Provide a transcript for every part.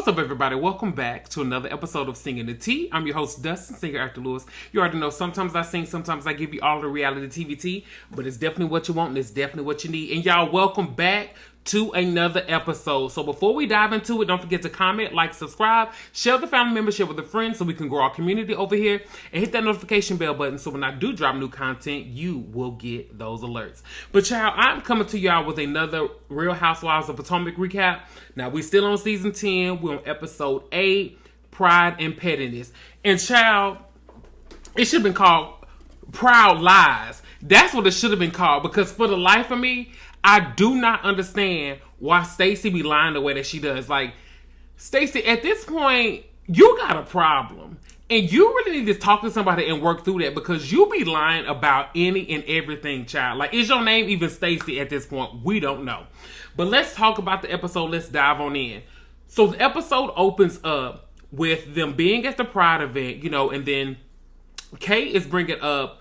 What's up, everybody? Welcome back to another episode of Singing the Tea. I'm your host, Dustin, singer Actor Lewis. You already know sometimes I sing, sometimes I give you all the reality TV tea, but it's definitely what you want and it's definitely what you need. And y'all, welcome back to another episode. So before we dive into it, don't forget to comment, like, subscribe, share the family membership with a friend so we can grow our community over here, and hit that notification bell button so when I do drop new content, you will get those alerts. But y'all, I'm coming to y'all with another Real Housewives of Potomac recap. Now, we still on season 10. We're on episode 8, Pride and Pettiness. And child, it should have been called Proud Lies. That's what it should have been called, because for the life of me, I do not understand why Stacey be lying the way that she does. Like, Stacey, at this point, you got a problem. And you really need to talk to somebody and work through that, because you be lying about any and everything, child. Like, is your name even Stacey at this point? We don't know. But let's talk about the episode. Let's dive on in. So the episode opens up with them being at the Pride event, and then Kay is bringing up,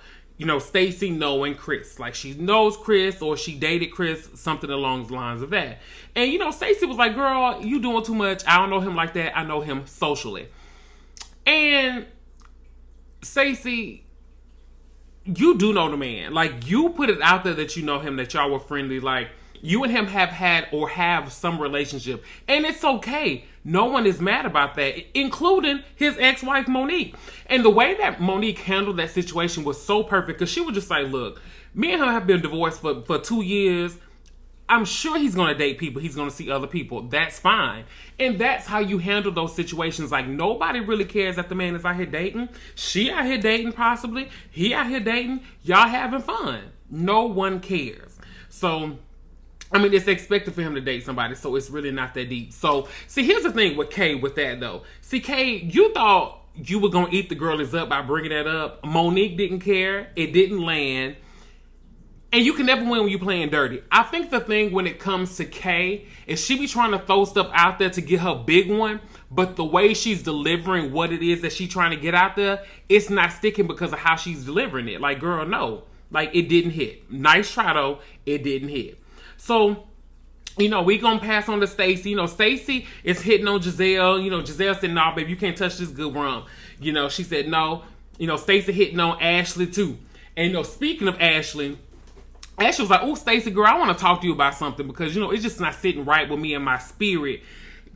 Stacey knowing Chris. Like, she knows Chris, or she dated Chris, something along the lines of that. And, Stacey was like, girl, you doing too much. I don't know him like that. I know him socially. And Stacey, you do know the man. Like, you put it out there that you know him, that y'all were friendly. Like, you and him have had or have some relationship. And it's okay. No one is mad about that, including his ex-wife, Monique. And the way that Monique handled that situation was so perfect, because she was just like, look, me and him have been divorced for 2 years. I'm sure he's going to date people. He's going to see other people. That's fine. And that's how you handle those situations. Like, nobody really cares that the man is out here dating. She out here dating, possibly. He out here dating. Y'all having fun. No one cares. So, it's expected for him to date somebody, so it's really not that deep. So, see, here's the thing with Kay with that, though. See, Kay, you thought you were going to eat the girlies up by bringing that up. Monique didn't care. It didn't land. And you can never win when you're playing dirty. I think the thing when it comes to Kay is she be trying to throw stuff out there to get her big one, but the way she's delivering what it is that she's trying to get out there, it's not sticking because of how she's delivering it. Like, girl, no. Like, it didn't hit. Nice try, though. It didn't hit. So, we gonna pass on to Stacey. Stacey is hitting on Gizelle. Gizelle said, "No, baby, you can't touch this good rum." She said no. Stacey hitting on Ashley too. And speaking of Ashley was like, "Oh, Stacey, girl, I want to talk to you about something, because it's just not sitting right with me and my spirit,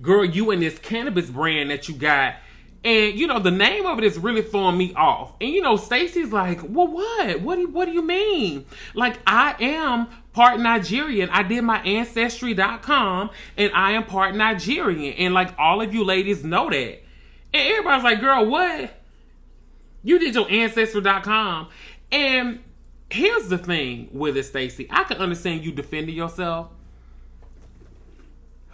girl. You and this cannabis brand that you got, and the name of it is really throwing me off." And Stacey's like, "Well, what? What do you mean? Like, I am part Nigerian. I did my ancestry.com, and I am part Nigerian, and like all of you ladies know that." And everybody's like, "Girl, what? You did your ancestry.com?" And here's the thing with it, Stacey. I can understand you defending yourself,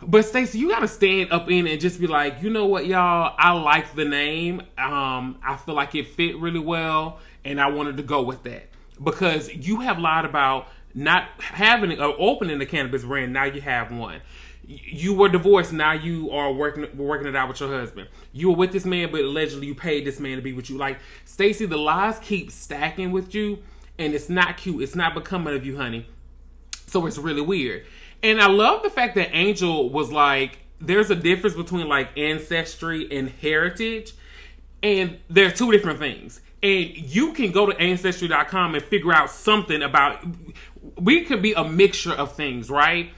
but Stacey, you gotta stand up in it and just be like, you know what, y'all? I like the name. I feel like it fit really well, and I wanted to go with that, because you have lied about not having or opening the cannabis brand. Now you have one. You were divorced. Now you are working it out with your husband. You were with this man, but allegedly you paid this man to be with you. Like, Stacey, the lies keep stacking with you, and it's not cute. It's not becoming of you, honey. So it's really weird. And I love the fact that Angel was like, there's a difference between like ancestry and heritage, and they're two different things. And you can go to ancestry.com and figure out something about, we could be a mixture of things, right?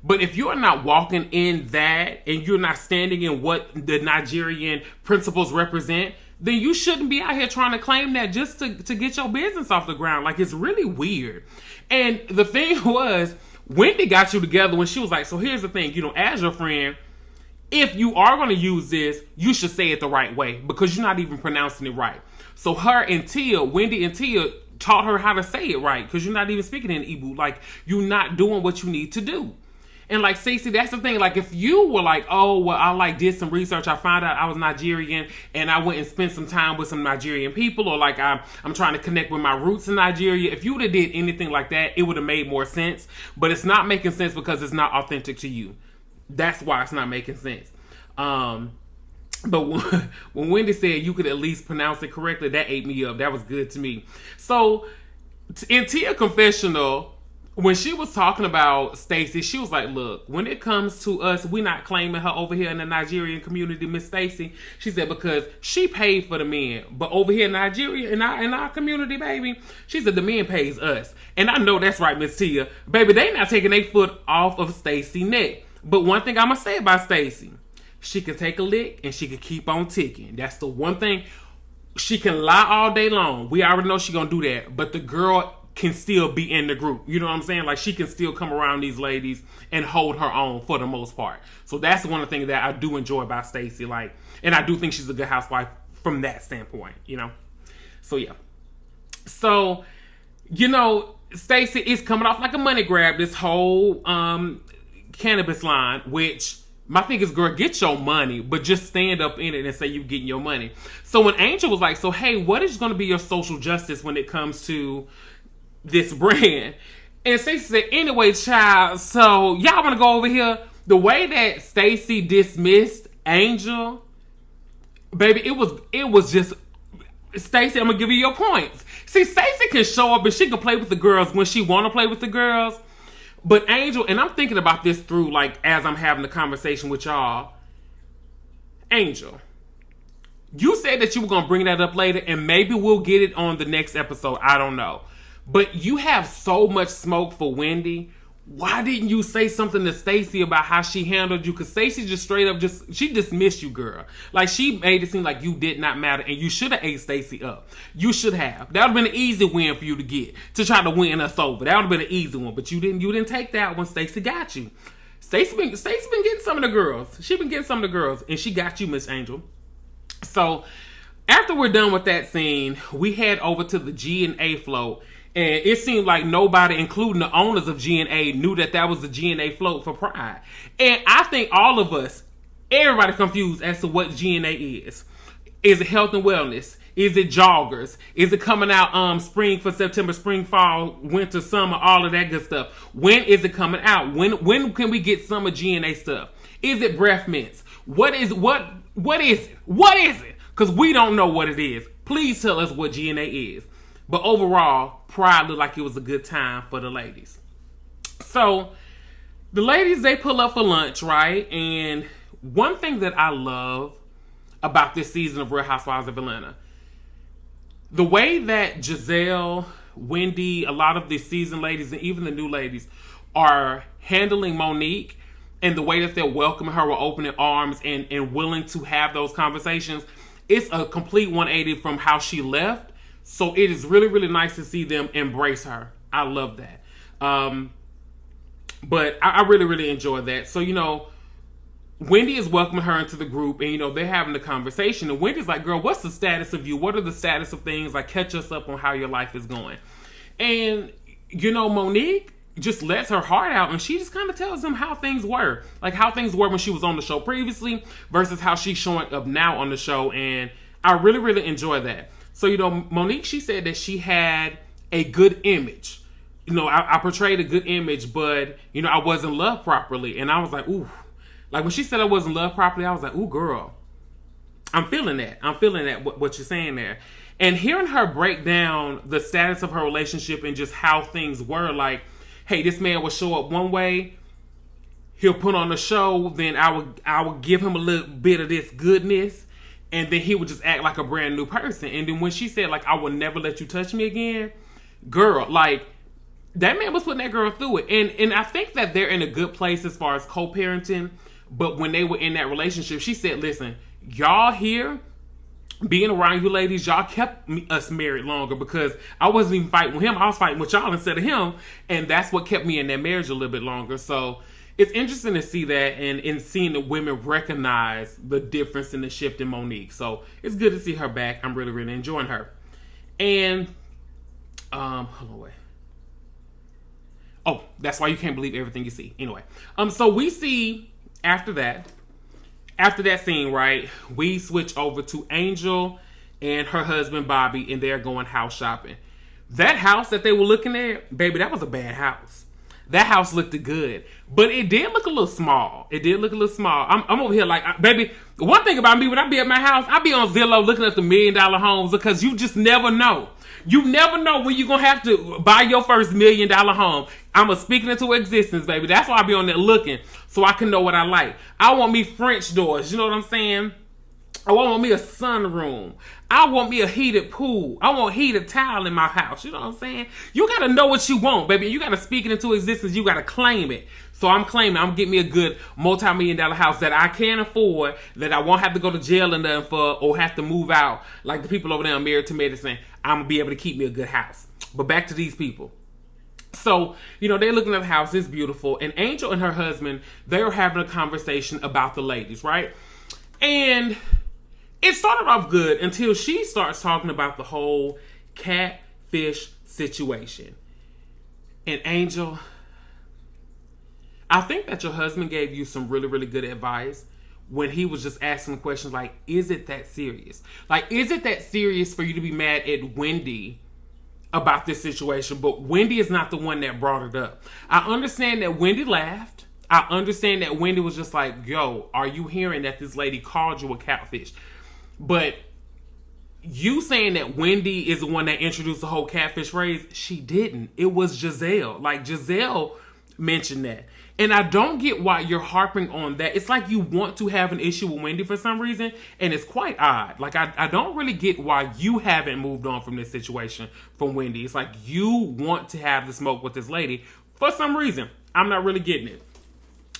But if you're not walking in that, and you're not standing in what the Nigerian principles represent, then you shouldn't be out here trying to claim that just to get your business off the ground. Like, it's really weird. And the thing was, Wendy got you together when she was like, so here's the thing, as your friend, if you are going to use this, you should say it the right way, because you're not even pronouncing it right. So her and Tia, Wendy and Tia, taught her how to say it right, because you're not even speaking in Igbo. Like, you're not doing what you need to do. And like, Stacey, that's the thing. Like, if you were like, oh, well, I did some research, I found out I was Nigerian, and I went and spent some time with some Nigerian people, or like I'm trying to connect with my roots in Nigeria. If you would have did anything like that, it would have made more sense. But it's not making sense because it's not authentic to you. That's why it's not making sense. But when Wendy said you could at least pronounce it correctly, that ate me up. That was good to me. So in Tia confessional, when she was talking about Stacey, she was like, look, when it comes to us, we not claiming her over here in the Nigerian community, Miss Stacey. She said, because she paid for the men. But over here in Nigeria, in our community, baby, she said the men pays us. And I know that's right, Miss Tia. Baby, they not taking their foot off of Stacey's neck. But one thing I'm going to say about Stacey, she can take a lick and she can keep on ticking. That's the one thing. She can lie all day long. We already know she going to do that. But the girl can still be in the group. You know what I'm saying? Like, she can still come around these ladies and hold her own for the most part. So that's one of the things that I do enjoy about Stacey. Like, and I do think she's a good housewife from that standpoint, you know? So, yeah. So, you know, Stacey is coming off like a money grab, this whole cannabis line, which my thing is, girl, get your money, but just stand up in it and say you're getting your money. So when Angel was like, so, hey, what is going to be your social justice when it comes to this brand? And Stacey said, anyway, child, so y'all want to go over here? The way that Stacey dismissed Angel, baby, it was just, Stacey, I'm going to give you your points. See, Stacey can show up and she can play with the girls when she want to play with the girls. But Angel, and I'm thinking about this through, like, as I'm having the conversation with y'all. Angel, you said that you were going to bring that up later, and maybe we'll get it on the next episode. I don't know. But you have so much smoke for Wendy. Why didn't you say something to Stacey about how she handled you? Because Stacey just straight up she dismissed you, girl. Like, she made it seem like you did not matter, and you should have ate Stacey up. You should have. That would have been an easy win for you to get, to try to win us over. That would have been an easy one, but you didn't take that when Stacey got you. Stacey been getting some of the girls. She been getting some of the girls, and she got you, Miss Angel. So, after we're done with that scene, we head over to the G&A float. And it seemed like nobody, including the owners of G&A, knew that was the G&A float for Pride. And I think all of us, everybody confused as to what G&A is. Is it health and wellness? Is it joggers? Is it coming out spring for September, spring, fall, winter, summer, all of that good stuff? When is it coming out? When can we get some of G&A stuff? Is it breath mints? What is it? What is it? Because we don't know what it is. Please tell us what G&A is. But overall, Pride looked like it was a good time for the ladies. So, the ladies, they pull up for lunch, right? And one thing that I love about this season of Real Housewives of Atlanta, the way that Giselle, Wendy, a lot of the seasoned ladies, and even the new ladies are handling Monique, and the way that they're welcoming her with open arms and willing to have those conversations, it's a complete 180 from how she left. So it is really, really nice to see them embrace her. I love that. But I really, really enjoy that. So, you know, Wendy is welcoming her into the group, and, you know, they're having a conversation. And Wendy's like, girl, what's the status of you? What are the status of things? Like, catch us up on how your life is going. And, you know, Monique just lets her heart out, and she just kind of tells them how things were. Like, how things were when she was on the show previously versus how she's showing up now on the show. And I really, really enjoy that. So, you know, Monique, she said that she had a good image. You know, I portrayed a good image, but, you know, I wasn't loved properly. And I was like, ooh. Like, when she said I wasn't loved properly, I was like, ooh, girl. I'm feeling that. What you're saying there. And hearing her break down the status of her relationship and just how things were, like, hey, this man will show up one way, he'll put on the show, then I would give him a little bit of this goodness, and then he would just act like a brand new person. And then when she said, like, I will never let you touch me again, girl, like, that man was putting that girl through it. And I think that they're in a good place as far as co-parenting. But when they were in that relationship, she said, listen, y'all here, being around you ladies, y'all kept us married longer because I wasn't even fighting with him. I was fighting with y'all instead of him. And that's what kept me in that marriage a little bit longer. So it's interesting to see that and seeing the women recognize the difference in the shift in Monique. So it's good to see her back. I'm really, really enjoying her. And, hold on, wait. Oh, that's why you can't believe everything you see. Anyway, so we see after that scene, right, we switch over to Angel and her husband, Bobby, and they're going house shopping. That house that they were looking at, baby, that was a bad house. That house looked good, but it did look a little small. I'm over here like, baby, One thing about me, when I be at my house, I be on Zillow looking at the $1 million homes because you just never know. You never know when you're going to have to buy your first $1 million home. I'm a speaking into existence, baby. That's why I be on there looking so I can know what I like. I want me French doors. You know what I'm saying? I want me a sunroom. I want me a heated pool. I want heated tile in my house. You know what I'm saying? You got to know what you want, baby. You got to speak it into existence. You got to claim it. So I'm claiming I'm getting me a good multi-million-dollar house that I can afford, that I won't have to go to jail or nothing for, or have to move out like the people over there on Married to Medicine. I'm going to be able to keep me a good house. But back to these people. So, they're looking at the house. It's beautiful. And Angel and her husband, they're having a conversation about the ladies, right? And it started off good until she starts talking about the whole catfish situation. And Angel, I think that your husband gave you some really, really good advice when he was just asking questions like, is it that serious? Like, is it that serious for you to be mad at Wendy about this situation? But Wendy is not the one that brought it up. I understand that Wendy laughed. I understand that Wendy was just like, yo, are you hearing that this lady called you a catfish? But you saying that Wendy is the one that introduced the whole catfish phrase, she didn't. It was Gizelle. Like, Gizelle mentioned that. And I don't get why you're harping on that. It's like you want to have an issue with Wendy for some reason, and it's quite odd. Like, I don't really get why you haven't moved on from this situation from Wendy. It's like you want to have the smoke with this lady for some reason. I'm not really getting it.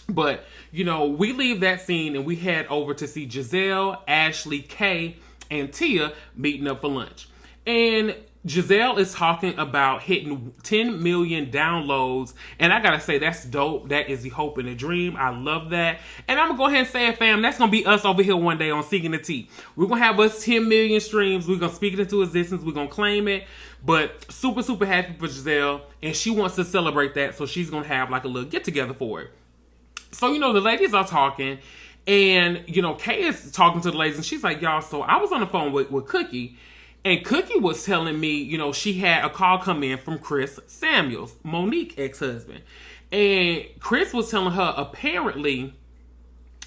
But, we leave that scene and we head over to see Gizelle, Ashley, Kay, and Tia meeting up for lunch. And Gizelle is talking about hitting 10 million downloads. And I gotta say, that's dope. That is the hope and the dream. I love that. And I'm gonna go ahead and say it, fam. That's gonna be us over here one day on Seeking the Tea. We're gonna have us 10 million streams. We're gonna speak it into existence. We're gonna claim it. But super, super happy for Gizelle. And she wants to celebrate that. So she's gonna have like a little get together for it. So, the ladies are talking. And, Kay is talking to the ladies. And she's like, y'all, so I was on the phone with Cookie. And Cookie was telling me, she had a call come in from Chris Samuels, Monique's ex-husband. And Chris was telling her, apparently,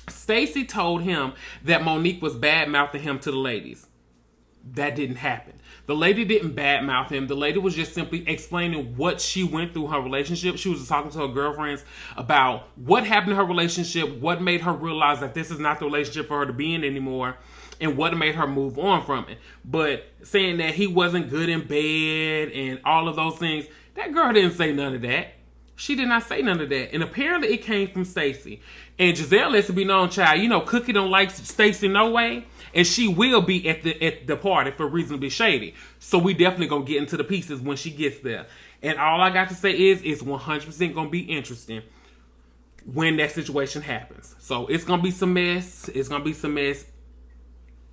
Stacey told him that Monique was bad-mouthing him to the ladies. That didn't happen. The lady didn't badmouth him. The lady was just simply explaining what she went through in her relationship. She was just talking to her girlfriends about what happened in her relationship, what made her realize that this is not the relationship for her to be in anymore, and what made her move on from it. But saying that he wasn't good in bed and all of those things, that girl didn't say none of that. She did not say none of that. And apparently it came from Stacey. And Gizelle lets it be known, child, Cookie don't like Stacey no way. And she will be at the party for reasonably shady. So we definitely going to get into the pieces when she gets there. And all I got to say is it's 100% going to be interesting when that situation happens. So it's going to be some mess. It's going to be some mess.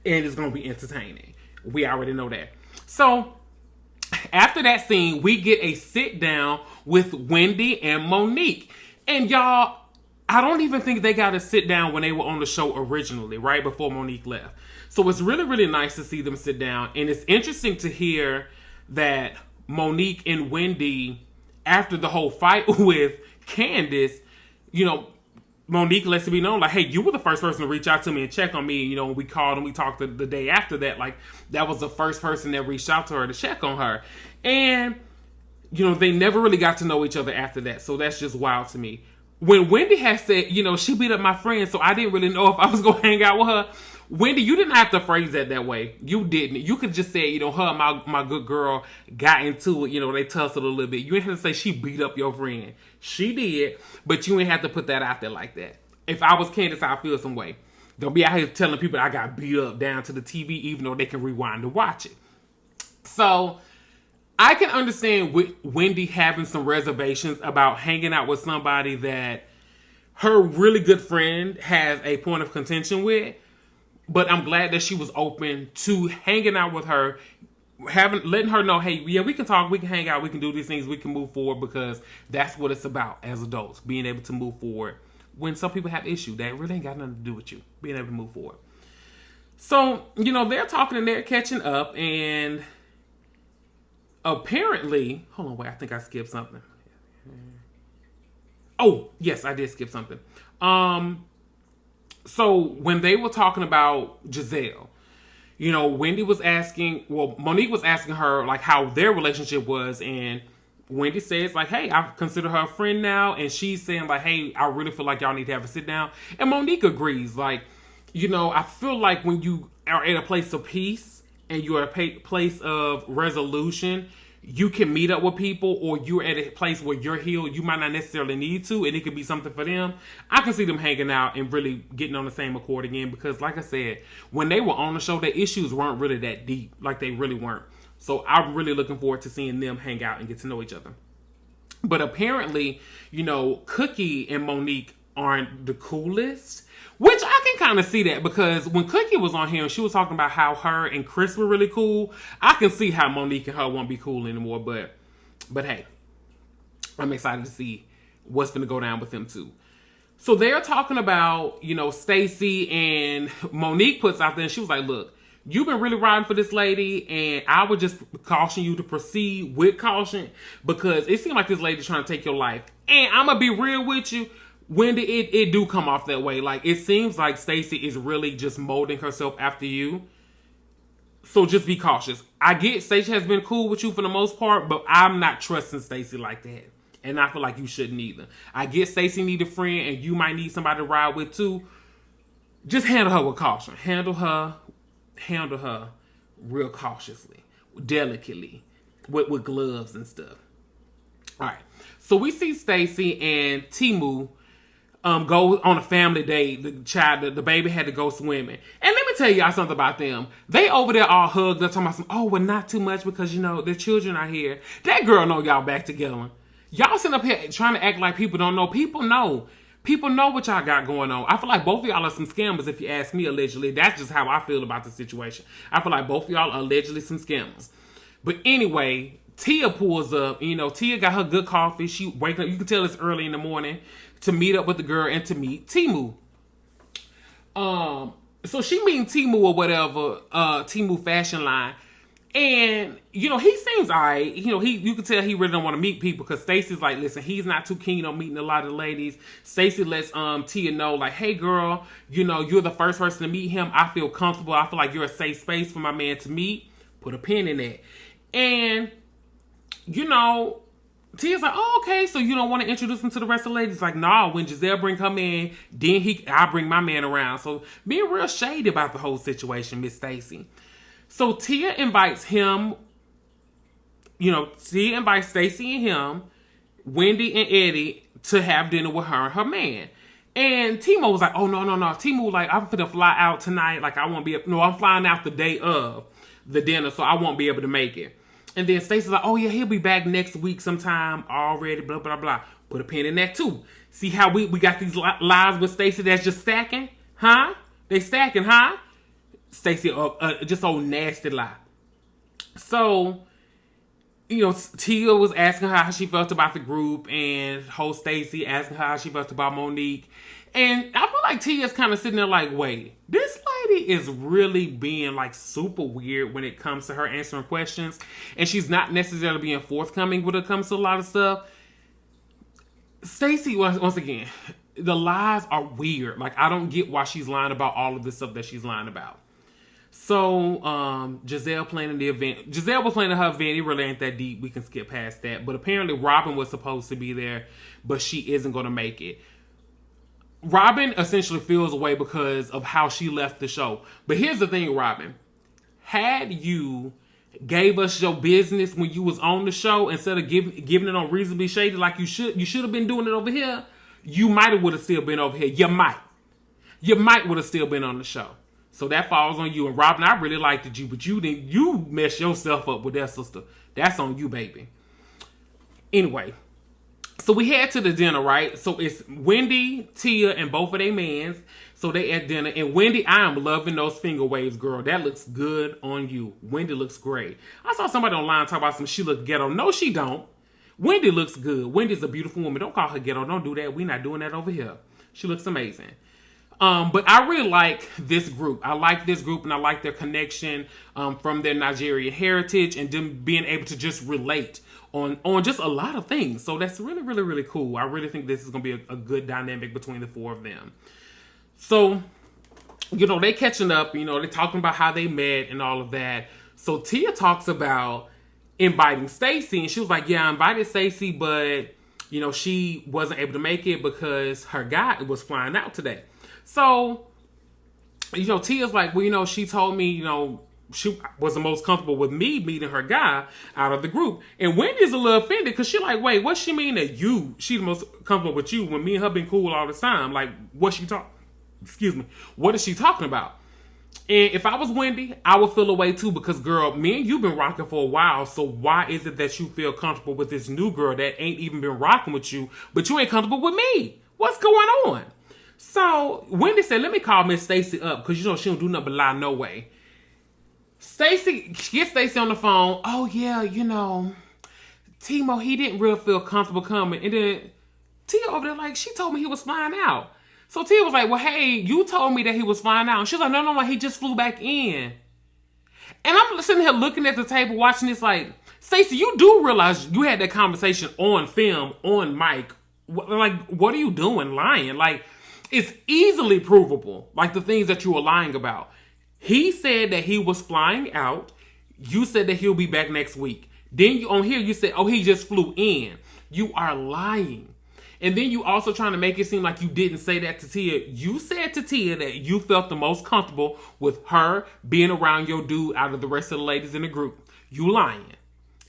And it's going to be entertaining. We already know that. So after that scene, we get a sit down with Wendy and Monique. And y'all, I don't even think they got to sit down when they were on the show originally, right before Monique left. So it's really, really nice to see them sit down. And it's interesting to hear that Monique and Wendy, after the whole fight with Candace, Monique lets it be known, like, hey, you were the first person to reach out to me and check on me. We called and we talked the day after that. Like, that was the first person that reached out to her to check on her. And, they never really got to know each other after that. So that's just wild to me. When Wendy had said, she beat up my friend, so I didn't really know if I was going to hang out with her. Wendy, you didn't have to phrase that way. You didn't. You could just say, her and my good girl got into it. They tussled a little bit. You didn't have to say she beat up your friend. She did, but you didn't have to put that out there like that. If I was Candace, I'd feel some way. Don't be out here telling people I got beat up down to the TV, even though they can rewind to watch it. So I can understand Wendy having some reservations about hanging out with somebody that her really good friend has a point of contention with. But I'm glad that she was open to hanging out with her, letting her know, hey, yeah, we can talk, we can hang out, we can do these things, we can move forward, because that's what it's about as adults, being able to move forward. When some people have issues, that really ain't got nothing to do with you, being able to move forward. So, they're talking and they're catching up, and apparently, hold on, wait, I think I skipped something. Oh, yes, I did skip something. So when they were talking about Gizelle, Monique was asking her like how their relationship was, and Wendy says like, hey, I consider her a friend now, and she's saying like, hey, I really feel like y'all need to have a sit down, and Monique agrees. Like, I feel like when you are at a place of peace and you're at a place of resolution, you can meet up with people, or you're at a place where you're healed. You might not necessarily need to, and it could be something for them. I can see them hanging out and really getting on the same accord again, because like I said, when they were on the show, their issues weren't really that deep. Like, they really weren't. So I'm really looking forward to seeing them hang out and get to know each other. But apparently, Cookie and Monique aren't the coolest. Which I can kind of see that, because when Cookie was on here and she was talking about how her and Chris were really cool, I can see how Monique and her won't be cool anymore. But hey, I'm excited to see what's going to go down with them too. So they're talking about, Stacey, and Monique puts out there, and she was like, look, you've been really riding for this lady, and I would just caution you to proceed with caution, because it seems like this lady's trying to take your life. And I'm going to be real with you. Wendy, it do come off that way. Like, it seems like Stacey is really just molding herself after you. So just be cautious. I get Stacey has been cool with you for the most part, but I'm not trusting Stacey like that. And I feel like you shouldn't either. I get Stacey need a friend, and you might need somebody to ride with too. Just handle her with caution. Handle her real cautiously, delicately, with gloves and stuff. All right. So we see Stacey and Timu go on a family day. The baby had to go swimming. And let me tell y'all something about them. They over there all hugged up, talking about well, not too much, because, their children are here. That girl know y'all back together. Y'all sitting up here trying to act like people don't know. People know. People know what y'all got going on. I feel like both of y'all are some scammers, if you ask me, allegedly. That's just how I feel about the situation. I feel like both of y'all are allegedly some scammers. But anyway, Tia pulls up. Tia got her good coffee. She waking up. You can tell it's early in the morning, to meet up with the girl and to meet Timu. So she meeting Timu or whatever, Timu fashion line. And, he seems alright. You can tell he really don't want to meet people, because Stacey's like, listen, he's not too keen on meeting a lot of ladies. Stacey lets Tia know, like, hey girl, you're the first person to meet him. I feel comfortable. I feel like you're a safe space for my man to meet. Put a pin in that. And, Tia's like, oh, okay, so you don't want to introduce him to the rest of the ladies? Like, nah, when Gizelle bring her in, then I bring my man around. So being real shady about the whole situation, Miss Stacey. So Tia invites him, Tia invites Stacey and him, Wendy and Eddie, to have dinner with her and her man. And Timo was like, oh, no. Timo was like, I'm finna fly out tonight. Like, I'm flying out the day of the dinner, so I won't be able to make it. And then Stacey's like, oh yeah, he'll be back next week sometime already, blah, blah, blah. Put a pin in that too. See how we got these lies with Stacey that's just stacking? Huh? They stacking, huh? Stacey, just old nasty lie. So, Tia was asking her how she felt about the group, and host Stacey asking her how she felt about Monique. And I feel like Tia's kind of sitting there like, wait, this lady is really being like super weird when it comes to her answering questions. And she's not necessarily being forthcoming when it comes to a lot of stuff. Stacey, once again, the lies are weird. Like, I don't get why she's lying about all of this stuff that she's lying about. So, Gizelle planning the event. Gizelle was planning her event. It really ain't that deep. We can skip past that. But apparently Robin was supposed to be there, but she isn't going to make it. Robin essentially feels away because of how she left the show. But here's the thing, Robin. Had you gave us your business when you was on the show, instead of giving it on Reasonably Shady like you should have been doing it over here, you might have still been over here. You might would have still been on the show. So that falls on you. And Robin, I really liked you, but you messed yourself up with that, sister. That's on you, baby. Anyway, so we head to the dinner, right? So it's Wendy, Tia, and both of their mans. So they at dinner. And Wendy, I am loving those finger waves, girl. That looks good on you. Wendy looks great. I saw somebody online talk about she look ghetto. No, she don't. Wendy looks good. Wendy's a beautiful woman. Don't call her ghetto. Don't do that. We're not doing that over here. She looks amazing. But I really like this group. I like this group, and I like their connection from their Nigerian heritage, and them being able to just relate on just a lot of things. So that's really, really, really cool. I really think this is going to be a good dynamic between the four of them. So they catching up, they talking about how they met and all of that. So Tia talks about inviting Stacey, and she was like, yeah, I invited Stacey, but, she wasn't able to make it because her guy was flying out today. So, Tia's like, well, she told me, she was the most comfortable with me meeting her guy out of the group. And Wendy's a little offended because she like, wait, what she mean that she the most comfortable with you when me and her been cool all this time? Like, what is she talking about? And if I was Wendy, I would feel away too because, girl, me and you been rocking for a while. So why is it that you feel comfortable with this new girl that ain't even been rocking with you, but you ain't comfortable with me? What's going on? So Wendy said, let me call Miss Stacey up because, she don't do nothing but lie no way. Stacey gets Stacey on the phone. Oh, yeah, Timo, he didn't really feel comfortable coming. And then Tia over there, like, she told me he was flying out. So Tia was like, well, hey, you told me that he was flying out. And she was like, no, he just flew back in. And I'm sitting here looking at the table, watching this like, Stacey, you do realize you had that conversation on film, on mic. Like, what are you doing lying? Like, it's easily provable, like the things that you were lying about. He said that he was flying out. You said that he'll be back next week. Then on here, you said, oh, he just flew in. You are lying. And then you also trying to make it seem like you didn't say that to Tia. You said to Tia that you felt the most comfortable with her being around your dude out of the rest of the ladies in the group. You lying.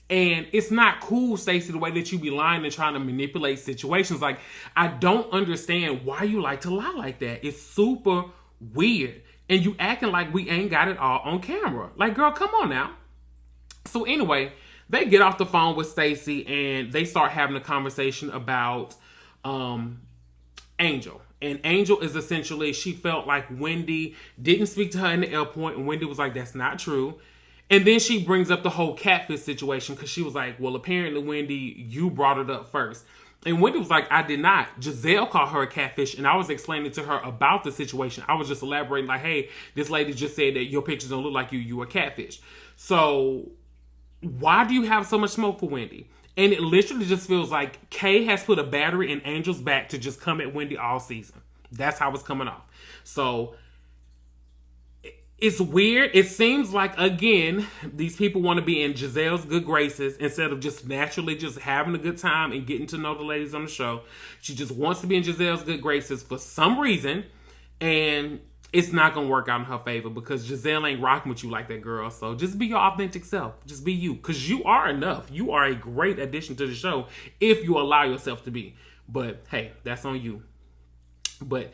And it's not cool, Stacey, the way that you be lying and trying to manipulate situations. Like, I don't understand why you like to lie like that. It's super weird. And you acting like we ain't got it all on camera. Like, girl, come on now. So anyway, they get off the phone with Stacey and they start having a conversation about Angel. And Angel is essentially, she felt like Wendy didn't speak to her in the airport, and Wendy was like, that's not true. And then she brings up the whole catfish situation because she was like, well, apparently, Wendy, you brought it up first. And Wendy was like, I did not. Giselle called her a catfish, and I was explaining to her about the situation. I was just elaborating like, hey, this lady just said that your pictures don't look like you. You a catfish. So why do you have so much smoke for Wendy? And it literally just feels like Kay has put a battery in Angel's back to just come at Wendy all season. That's how it's coming off. So it's weird. It seems like, again, these people want to be in Giselle's good graces instead of just naturally just having a good time and getting to know the ladies on the show. She just wants to be in Giselle's good graces for some reason. And it's not going to work out in her favor because Giselle ain't rocking with you like that, girl. So just be your authentic self. Just be you. Because you are enough. You are a great addition to the show if you allow yourself to be. But, hey, that's on you. But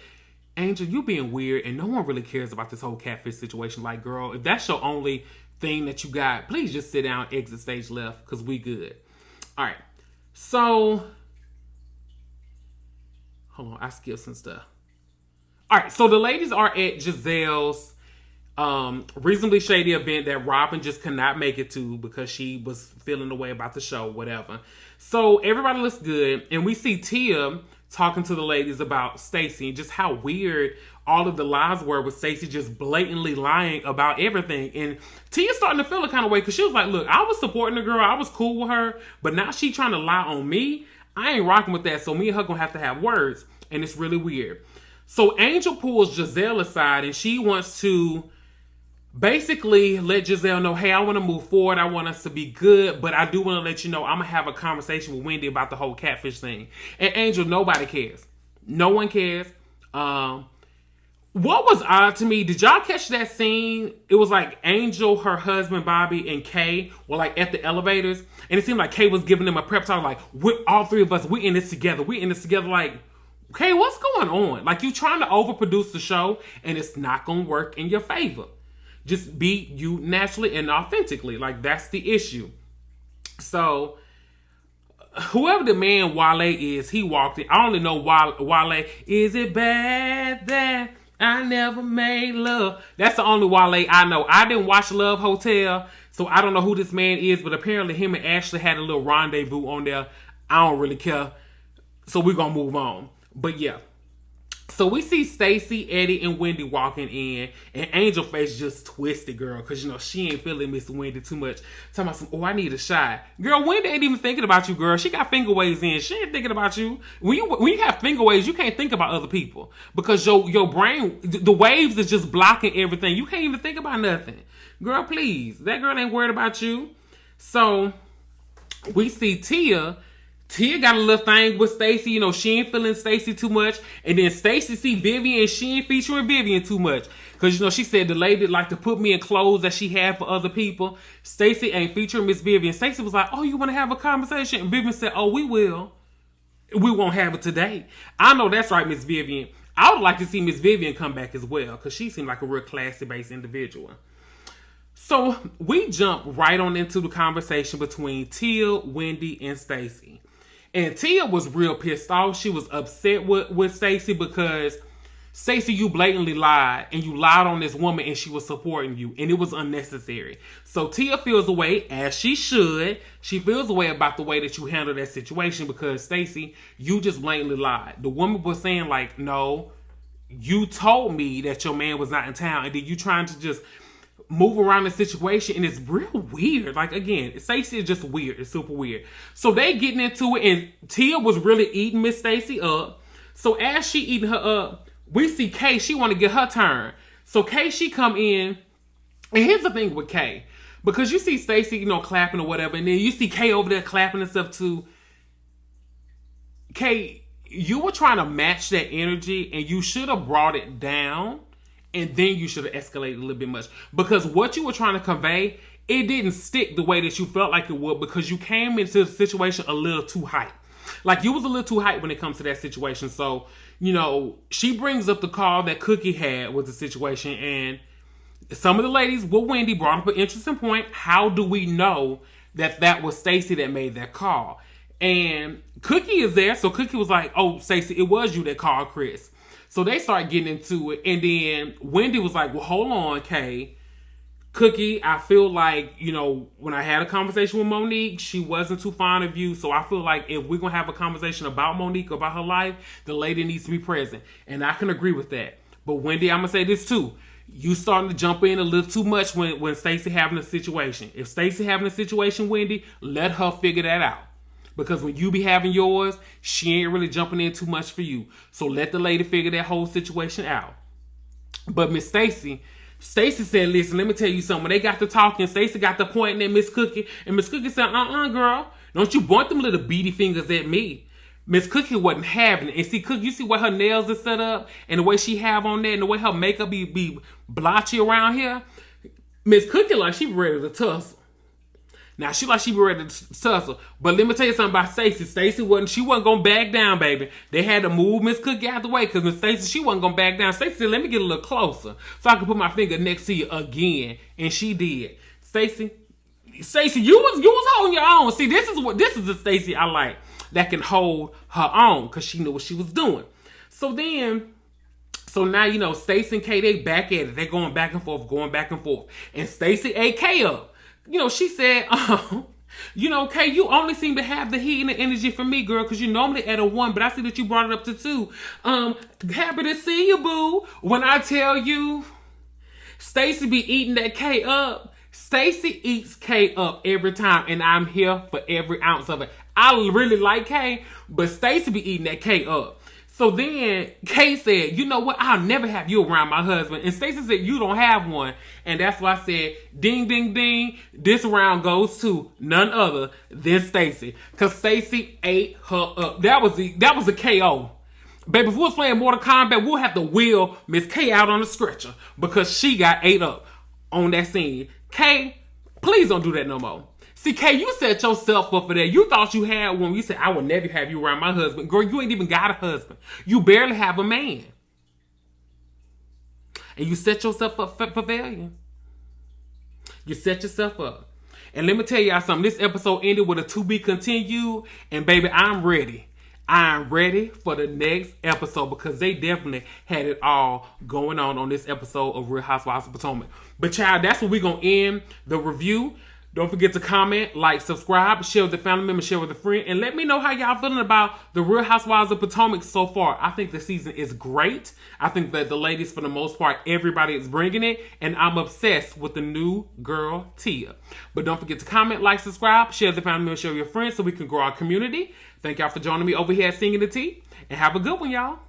Angel, you being weird and no one really cares about this whole catfish situation. Like, girl, if that's your only thing that you got, please just sit down, exit stage left, because we good. All right. So, hold on. I skipped some stuff. All right. So the ladies are at Giselle's reasonably shady event that Robin just could not make it to because she was feeling the way about the show, whatever. So everybody looks good. And we see Tia talking to the ladies about Stacey and just how weird all of the lies were with Stacey just blatantly lying about everything. And Tia's starting to feel a kind of way because she was like, look, I was supporting the girl. I was cool with her. But now she trying to lie on me. I ain't rocking with that. So me and her going to have words. And it's really weird. So Angel pulls Giselle aside and she wants to basically let Giselle know, hey, I want to move forward. I want us to be good, but I do want to let you know I'm going to have a conversation with Wendy about the whole catfish thing. And Angel, nobody cares. No one cares. What was odd to me, did y'all catch that scene? It was like Angel, her husband, Bobby, and Kay were like at the elevators. And it seemed like Kay was giving them a prep talk like, we're all three of us, we're in this together. We're in this together. Like, Kay, what's going on? Like, you trying to overproduce the show and it's not going to work in your favor. Just be you naturally and authentically. Like, that's the issue. So, whoever the man Wale is, he walked in. I only know Wale. Is it bad that I never made love? That's the only Wale I know. I didn't watch Love Hotel, so I don't know who this man is, but apparently him and Ashley had a little rendezvous on there. I don't really care. So we're going to move on. But yeah. So we see Stacey, Eddie, and Wendy walking in, and Angel face just twisted, girl, because she ain't feeling Miss Wendy too much. Talking about I need a shot. Girl, Wendy ain't even thinking about you, girl. She got finger waves in. She ain't thinking about you. When you have finger waves, you can't think about other people because your brain, the waves is just blocking everything. You can't even think about nothing. Girl, please. That girl ain't worried about you. So we see Tia. Tia got a little thing with Stacey. She ain't feeling Stacey too much. And then Stacey see Vivian and she ain't featuring Vivian too much. Because, she said the lady like to put me in clothes that she had for other people. Stacey ain't featuring Miss Vivian. Stacey was like, oh, you want to have a conversation? And Vivian said, oh, we will. We won't have it today. I know that's right, Miss Vivian. I would like to see Miss Vivian come back as well. Because she seemed like a real classy-based individual. So we jump right on into the conversation between Tia, Wendy, and Stacey. And Tia was real pissed off. She was upset with Stacey because, Stacey, you blatantly lied. And you lied on this woman and she was supporting you. And it was unnecessary. So Tia feels away, as she should. She feels away about the way that you handled that situation because, Stacey, you just blatantly lied. The woman was saying like, no, you told me that your man was not in town. And then you trying to just move around the situation, and it's real weird. Like, again, Stacey is just weird. It's super weird. So they getting into it, and Tia was really eating Miss Stacey up. So as she eating her up, we see Kay. She want to get her turn. So Kay, she come in, and here's the thing with Kay. Because you see Stacey, clapping or whatever, and then you see Kay over there clapping and stuff too. Kay, you were trying to match that energy, and you should have brought it down. And then you should have escalated a little bit much. Because what you were trying to convey, it didn't stick the way that you felt like it would because you came into the situation a little too hyped. Like, you was a little too hyped when it comes to that situation. So, she brings up the call that Cookie had with the situation. And some of the ladies with Wendy brought up an interesting point. How do we know that was Stacey that made that call? And Cookie is there. So Cookie was like, oh, Stacey, it was you that called Chris. So they start getting into it. And then Wendy was like, well, hold on, Kay. Cookie, I feel like, when I had a conversation with Monique, she wasn't too fond of you. So I feel like if we're going to have a conversation about Monique, about her life, the lady needs to be present. And I can agree with that. But Wendy, I'm going to say this too. You starting to jump in a little too much when Stacey having a situation. If Stacey having a situation, Wendy, let her figure that out. Because when you be having yours, she ain't really jumping in too much for you. So let the lady figure that whole situation out. But Miss Stacey said, listen, let me tell you something. When they got to talking, Stacey got to pointing at Miss Cookie. And Miss Cookie said, girl. Don't you point them little beady fingers at me. Miss Cookie wasn't having it. And see, Cookie, you see where her nails are set up? And the way she have on that, and the way her makeup be blotchy around here? Miss Cookie like she ready to tussle. Now, she be ready to tussle. But let me tell you something about Stacey. Stacey wasn't going to back down, baby. They had to move Miss Cookie out the way because Miss Stacey, she wasn't going to back down. Stacey said, let me get a little closer so I can put my finger next to you again. And she did. Stacey, you was holding your own. See, this is the Stacey I like that can hold her own because she knew what she was doing. So now, Stacey and Kay, they back at it. They going back and forth. And Stacey ate Kay up. She said, Kay, you only seem to have the heat and the energy for me, girl, because you normally at a 1, but I see that you brought it up to 2. Happy to see you, boo. When I tell you, Stacey be eating that Kay up. Stacey eats Kay up every time, and I'm here for every ounce of it. I really like Kay, but Stacey be eating that Kay up. So then Kay said, you know what? I'll never have you around my husband. And Stacey said, you don't have one. And that's why I said, ding, ding, ding. This round goes to none other than Stacey. Because Stacey ate her up. That was a KO. Baby, if we was playing Mortal Kombat, we'll have to wheel Miss Kay out on the stretcher. Because she got ate up on that scene. Kay, please don't do that no more. See, Kay, you set yourself up for that. You thought you had one. You said, I would never have you around my husband. Girl, you ain't even got a husband. You barely have a man. And you set yourself up for failure. You set yourself up. And let me tell y'all something. This episode ended with a to be continued. And baby, I'm ready. I'm ready for the next episode because they definitely had it all going on this episode of Real Housewives of Potomac. But child, that's where we're going to end the review. Don't forget to comment, like, subscribe, share with a family member, share with a friend, and let me know how y'all feeling about the Real Housewives of Potomac so far. I think the season is great. I think that the ladies, for the most part, everybody is bringing it, and I'm obsessed with the new girl, Tia. But don't forget to comment, like, subscribe, share with a family member, share with your friends so we can grow our community. Thank y'all for joining me over here at Singing the Tea, and have a good one, y'all.